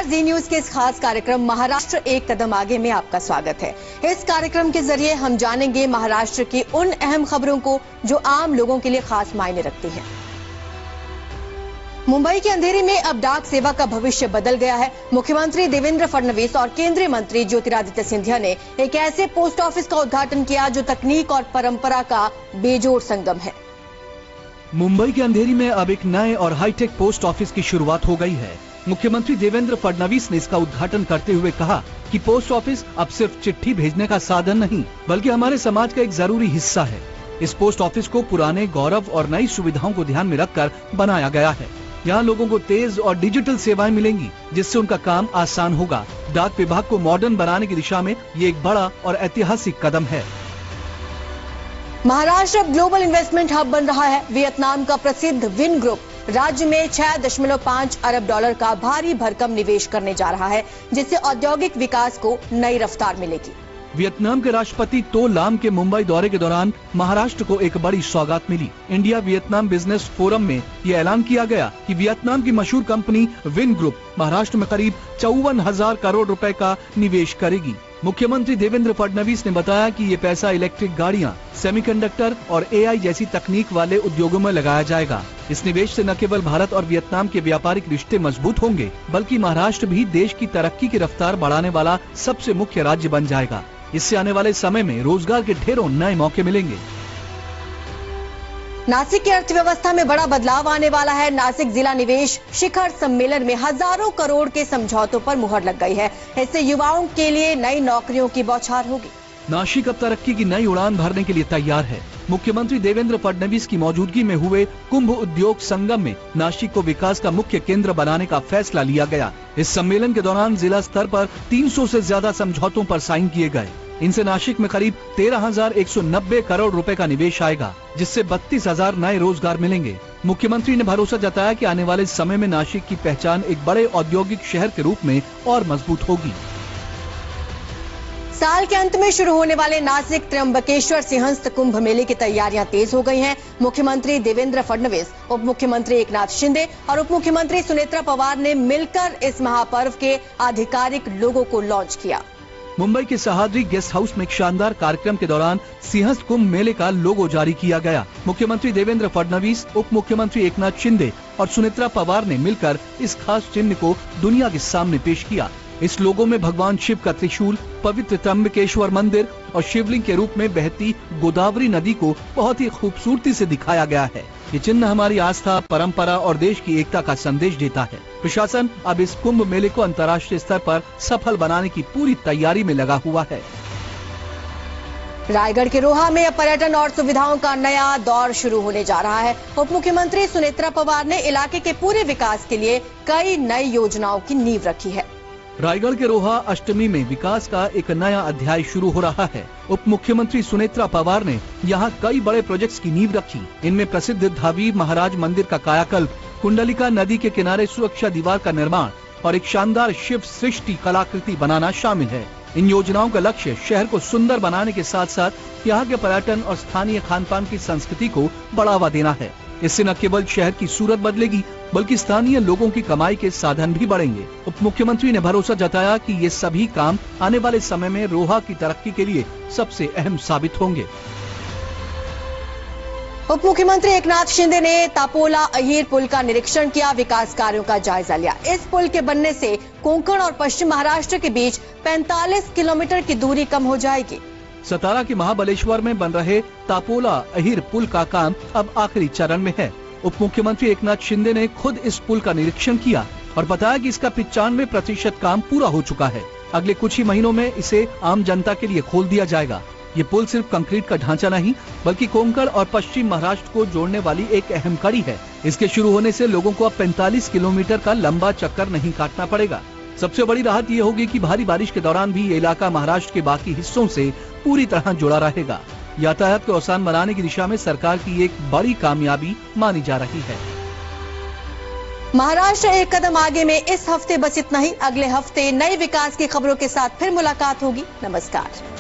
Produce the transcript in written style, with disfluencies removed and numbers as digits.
नमस्कार, जी न्यूज के इस खास कार्यक्रम महाराष्ट्र एक कदम आगे में आपका स्वागत है। इस कार्यक्रम के जरिए हम जानेंगे महाराष्ट्र की उन अहम खबरों को जो आम लोगों के लिए खास मायने रखती हैं। मुंबई के अंधेरे में अब डाक सेवा का भविष्य बदल गया है। मुख्यमंत्री देवेंद्र फडणवीस और केंद्रीय मंत्री ज्योतिरादित्य सिंधिया ने एक ऐसे पोस्ट ऑफिस का उद्घाटन किया जो तकनीक और परंपरा का बेजोड़ संगम है। मुंबई के अंधेरी में अब एक नए और हाईटेक पोस्ट ऑफिस की शुरुआत हो गई है। मुख्यमंत्री देवेंद्र फडणवीस ने इसका उद्घाटन करते हुए कहा कि पोस्ट ऑफिस अब सिर्फ चिट्ठी भेजने का साधन नहीं, बल्कि हमारे समाज का एक जरूरी हिस्सा है। इस पोस्ट ऑफिस को पुराने गौरव और नई सुविधाओं को ध्यान में रखकर बनाया गया है। यहाँ लोगों को तेज और डिजिटल सेवाएं मिलेंगी, जिससे उनका काम आसान होगा। डाक विभाग को मॉडर्न बनाने की दिशा में ये एक बड़ा और ऐतिहासिक कदम है। महाराष्ट्र अब ग्लोबल इन्वेस्टमेंट हब बन रहा है। वियतनाम का प्रसिद्ध विन ग्रुप राज्य में 6.5 अरब डॉलर का भारी भरकम निवेश करने जा रहा है, जिससे औद्योगिक विकास को नई रफ्तार मिलेगी। वियतनाम के राष्ट्रपति तो लाम के मुंबई दौरे के दौरान महाराष्ट्र को एक बड़ी सौगात मिली। इंडिया वियतनाम बिजनेस फोरम में ये ऐलान किया गया कि वियतनाम की मशहूर कंपनी विन ग्रुप महाराष्ट्र में करीब 54,000 करोड़ रुपए का निवेश करेगी। मुख्यमंत्री देवेंद्र फडणवीस ने बताया कि ये पैसा इलेक्ट्रिक गाड़ियां, सेमीकंडक्टर और एआई जैसी तकनीक वाले उद्योगों में लगाया जाएगा। इस निवेश से न केवल भारत और वियतनाम के व्यापारिक रिश्ते मजबूत होंगे, बल्कि महाराष्ट्र भी देश की तरक्की की रफ्तार बढ़ाने वाला सबसे मुख्य राज्य बन जाएगा। इससे आने वाले समय में रोजगार के ढेरों नए मौके मिलेंगे। नासिक की अर्थव्यवस्था में बड़ा बदलाव आने वाला है। नासिक जिला निवेश शिखर सम्मेलन में हजारों करोड़ के समझौतों पर मुहर लग गई है। इससे युवाओं के लिए नई नौकरियों की बौछार होगी। नासिक अब तरक्की की नई उड़ान भरने के लिए तैयार है। मुख्यमंत्री देवेंद्र फडणवीस की मौजूदगी में हुए कुंभ उद्योग संगम में नासिक को विकास का मुख्य केंद्र बनाने का फैसला लिया गया। इस सम्मेलन के दौरान जिला स्तर पर 300 से ज्यादा समझौतों पर साइन किए गए। इनसे नासिक में करीब 13,190 करोड़ रुपए का निवेश आएगा, जिससे 32,000 नए रोजगार मिलेंगे। मुख्यमंत्री ने भरोसा जताया कि आने वाले समय में नासिक की पहचान एक बड़े औद्योगिक शहर के रूप में और मजबूत होगी। साल के अंत में शुरू होने वाले नासिक त्र्यंबकेश्वर सिंहस्थ कुंभ मेले की तैयारियां तेज हो गई हैं। मुख्यमंत्री देवेंद्र फडणवीस, उप मुख्यमंत्री एकनाथ शिंदे और उप मुख्यमंत्री सुनेत्रा पवार ने मिलकर इस महापर्व के आधिकारिक लोगो को लॉन्च किया। मुंबई के सह्याद्री गेस्ट हाउस में एक शानदार कार्यक्रम के दौरान सिंहस्थ कुंभ मेले का लोगो जारी किया गया। मुख्यमंत्री देवेंद्र फडणवीस, उप मुख्यमंत्री एकनाथ शिंदे और सुनेत्रा पवार ने मिलकर इस खास चिन्ह को दुनिया के सामने पेश किया। इस लोगो में भगवान शिव का त्रिशूल, पवित्र त्र्यंबकेश्वर मंदिर और शिवलिंग के रूप में बहती गोदावरी नदी को बहुत ही खूबसूरती से दिखाया गया है। ये चिन्ह हमारी आस्था, परंपरा और देश की एकता का संदेश देता है। प्रशासन अब इस कुंभ मेले को अंतर्राष्ट्रीय स्तर पर सफल बनाने की पूरी तैयारी में लगा हुआ है। रायगढ़ के रोहा में अब पर्यटन और सुविधाओं का नया दौर शुरू होने जा रहा है। उप मुख्यमंत्री सुनेत्रा पवार ने इलाके के पूरे विकास के लिए कई नई योजनाओं की नींव रखी है। रायगढ़ के रोहा अष्टमी में विकास का एक नया अध्याय शुरू हो रहा है। उप मुख्यमंत्री सुनेत्रा पवार ने यहाँ कई बड़े प्रोजेक्ट्स की नींव रखी। इनमें प्रसिद्ध धावीर महाराज मंदिर का कायाकल्प, कुंडलिका नदी के किनारे सुरक्षा दीवार का निर्माण और एक शानदार शिव सृष्टि कलाकृति बनाना शामिल है। इन योजनाओं का लक्ष्य शहर को सुंदर बनाने के साथ साथ यहाँ के पर्यटन और स्थानीय खान पान की संस्कृति को बढ़ावा देना है। इससे न केवल शहर की सूरत बदलेगी, बल्कि स्थानीय लोगों की कमाई के साधन भी बढ़ेंगे। उप मुख्यमंत्री ने भरोसा जताया कि ये सभी काम आने वाले समय में रोहा की तरक्की के लिए सबसे अहम साबित होंगे। उप मुख्यमंत्री एकनाथ शिंदे ने तापोला अहीर पुल का निरीक्षण किया, विकास कार्यों का जायजा लिया। इस पुल के बनने से कोंकण और पश्चिम महाराष्ट्र के बीच 45 किलोमीटर की दूरी कम हो जाएगी। सतारा के महाबलेश्वर में बन रहे तापोला अहीर पुल का काम अब आखिरी चरण में है। उप मुख्यमंत्री एकनाथ शिंदे ने खुद इस पुल का निरीक्षण किया और बताया कि इसका 95% काम पूरा हो चुका है। अगले कुछ ही महीनों में इसे आम जनता के लिए खोल दिया जाएगा। ये पुल सिर्फ कंक्रीट का ढांचा नहीं, बल्कि कोंकण और पश्चिम महाराष्ट्र को जोड़ने वाली एक अहम कड़ी है। इसके शुरू होने से लोगों को अब 45 किलोमीटर का लंबा चक्कर नहीं काटना पड़ेगा। सबसे बड़ी राहत ये होगी कि भारी बारिश के दौरान भी ये इलाका महाराष्ट्र के बाकी हिस्सों से पूरी तरह जुड़ा रहेगा। यातायात को आसान बनाने की दिशा में सरकार की एक बड़ी कामयाबी मानी जा रही है। महाराष्ट्र एक कदम आगे में इस हफ्ते बस इतना ही। अगले हफ्ते नए विकास की खबरों के साथ फिर मुलाकात होगी। नमस्कार।